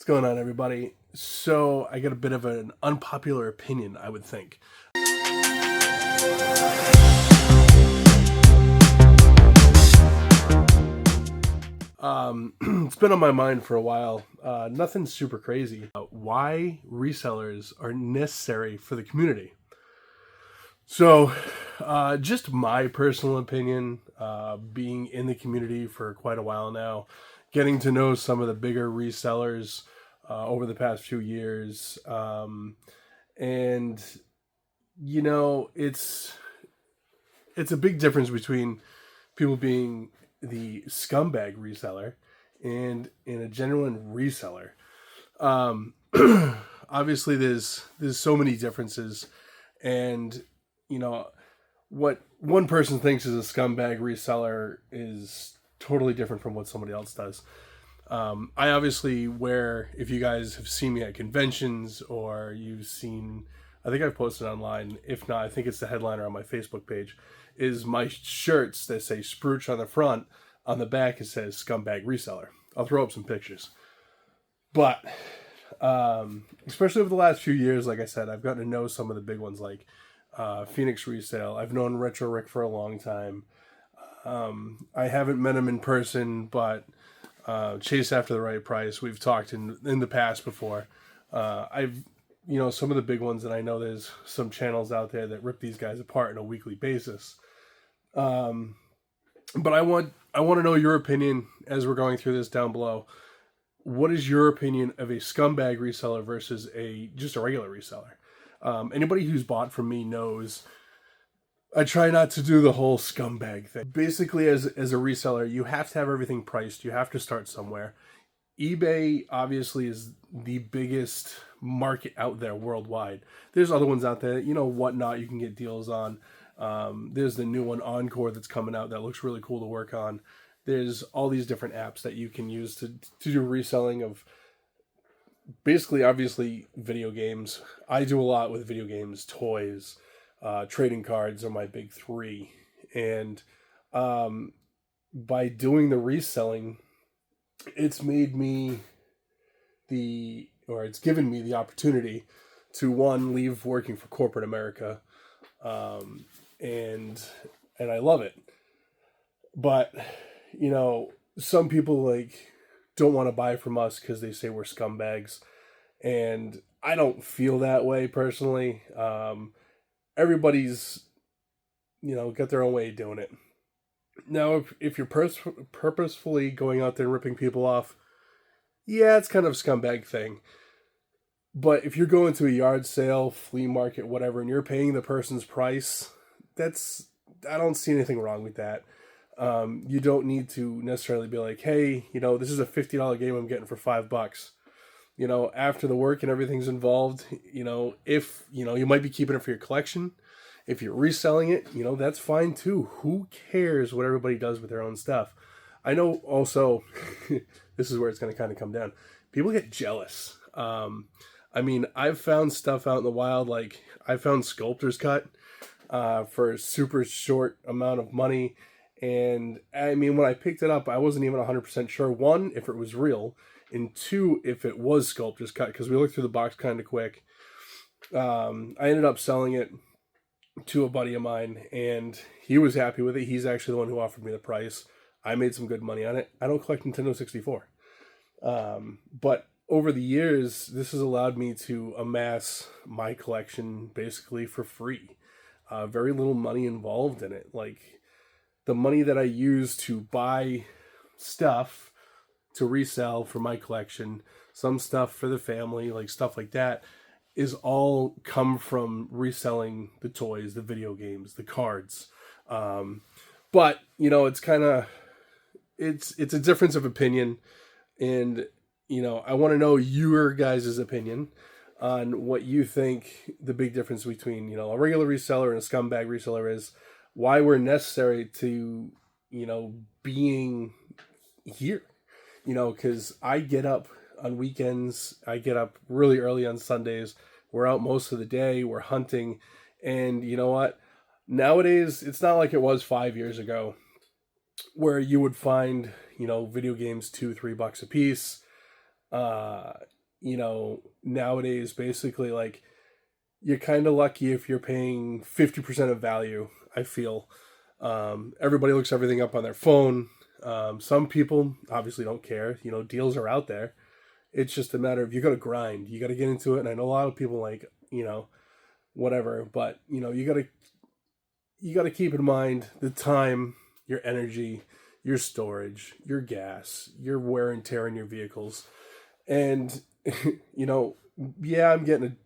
What's going on, everybody? So I got a bit of an unpopular opinion, I would think. It's been on my mind for a while. Nothing super crazy. Why resellers are necessary for the community. So, just my personal opinion, being in the community for quite a while now, getting to know some of the bigger resellers over the past few years. And, it's a big difference between people being the scumbag reseller and a genuine reseller. Obviously, there's so many differences, and what one person thinks is a scumbag reseller is totally different from what somebody else does. I obviously wear, if you guys have seen me at conventions or you've seen, I think I've posted online. If not, I think it's the headliner on my Facebook page, is my shirts that say Sprooch on the front. On the back, it says Scumbag Reseller. I'll throw up some pictures. But, especially over the last few years, like I said, I've gotten to know some of the big ones like Phoenix Resale. I've known Retro Rick for a long time. I haven't met him in person, but Chase After the Right Price, we've talked in the past before. I've some of the big ones, and I know there's some channels out there that rip these guys apart on a weekly basis. But I want to know your opinion as we're going through this down below. What is your opinion of a scumbag reseller versus just a regular reseller? Anybody who's bought from me knows I try not to do the whole scumbag thing. Basically, as a reseller, you have to have everything priced. You have to start somewhere. eBay obviously is the biggest market out there worldwide. There's other ones out there, Whatnot you can get deals on. There's the new one, Encore, that's coming out that looks really cool to work on. There's all these different apps that you can use to do reselling of basically, obviously, video games. I do a lot with video games, toys, trading cards are my big three. And by doing the reselling, it's given me the opportunity to, one, leave working for corporate America. And I love it. But, some people don't want to buy from us because they say we're scumbags. And I don't feel that way personally. Everybody's, got their own way of doing it. Now, if you're purposefully going out there and ripping people off, yeah, it's kind of a scumbag thing. But if you're going to a yard sale, flea market, whatever, and you're paying the person's price, I don't see anything wrong with that. You don't need to necessarily be like, hey, this is a $50 game I'm getting for $5. After the work and everything's involved, if, you might be keeping it for your collection. If you're reselling it, that's fine too. Who cares what everybody does with their own stuff? I know also, this is where it's going to kind of come down. People get jealous. I've found stuff out in the wild, like I found Sculptor's Cut for a super short amount of money. And when I picked it up, I wasn't even 100% sure, one, if it was real, and two, if it was Sculptor's Cut, because we looked through the box kind of quick. I ended up selling it to a buddy of mine, and he was happy with it. He's actually the one who offered me the price. I made some good money on it. I don't collect Nintendo 64. But over the years, this has allowed me to amass my collection basically for free. Very little money involved in it. Like, the money that I use to buy stuff to resell for my collection, some stuff for the family, like stuff like that, is all come from reselling the toys, the video games, the cards. But, it's kind of, it's a difference of opinion. And, I want to know your guys' opinion on what you think the big difference between, a regular reseller and a scumbag reseller is, why we're necessary to, being here. Because I get up on weekends, I get up really early on Sundays, we're out most of the day, we're hunting, and you know what? Nowadays, it's not like it was 5 years ago, where you would find, video games $2-3 a piece. Uh, nowadays, basically, like, you're kind of lucky if you're paying 50% of value, I feel. Everybody looks everything up on their phone. Some people obviously don't care. Deals are out there. It's just a matter of you got to grind. You got to get into it. And I know a lot of people like, whatever, but you got to keep in mind the time, your energy, your storage, your gas, your wear and tear in your vehicles. And yeah, I'm getting a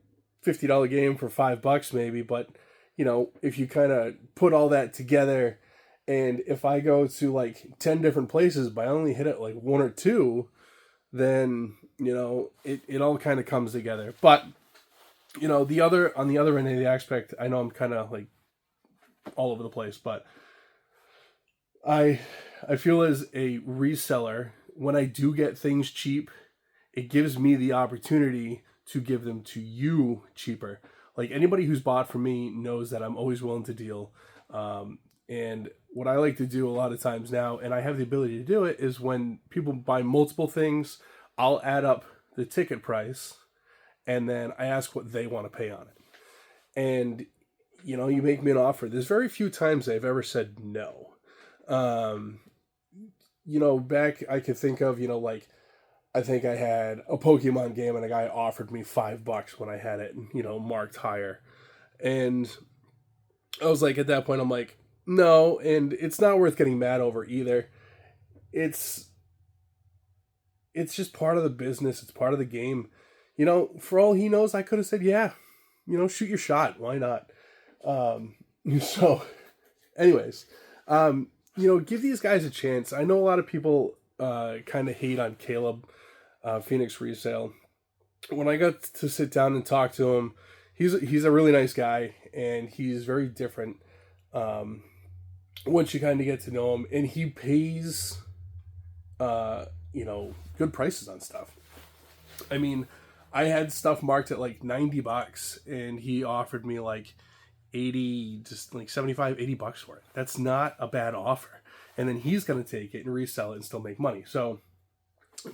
$50 game for $5 maybe, but if you kind of put all that together, and if I go to like 10 different places but I only hit it like one or two, then it all kind of comes together. But on the other end of the aspect, I know I'm kind of like all over the place, but I I feel as a reseller, when I do get things cheap, it gives me the opportunity to give them to you cheaper. Like, anybody who's bought from me knows that I'm always willing to deal. And what I like to do a lot of times now, and I have the ability to do it, is when people buy multiple things, I'll add up the ticket price and then I ask what they want to pay on it. And you make me an offer. There's very few times I've ever said no. Um, back I could think of, like, I think I had a Pokemon game and a guy offered me $5 when I had it, marked higher. And I was like, at that point, I'm like, no, and it's not worth getting mad over either. It's just part of the business. It's part of the game. For all he knows, I could have said, yeah, shoot your shot. Why not? Um, so, anyways, give these guys a chance. I know a lot of people kind of hate on Caleb, Phoenix Resale. When I got to sit down and talk to him, he's a really nice guy, and he's very different. Once you kind of get to know him, and he pays, good prices on stuff. I mean, I had stuff marked at like $90, and he offered me like 80, just like 75, $80 for it. That's not a bad offer. And then he's going to take it and resell it and still make money. So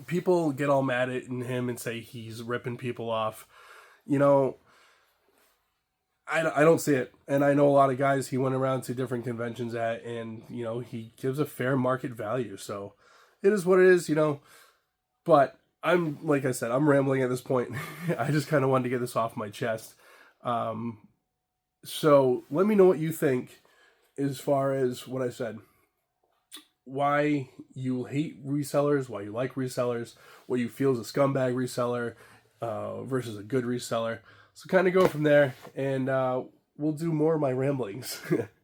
people get all mad at him and say he's ripping people off. I don't see it. And I know a lot of guys he went around to different conventions at, and, he gives a fair market value. So it is what it is, But like I said, I'm rambling at this point. I just kind of wanted to get this off my chest. So let me know what you think as far as what I said. Why you hate resellers, why you like resellers, what you feel is a scumbag reseller versus a good reseller. So kind of go from there, and we'll do more of my ramblings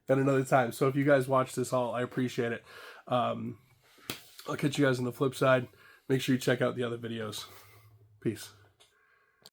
at another time. So if you guys watch this all, I appreciate it. I'll catch you guys on the flip side. Make sure you check out the other videos. Peace.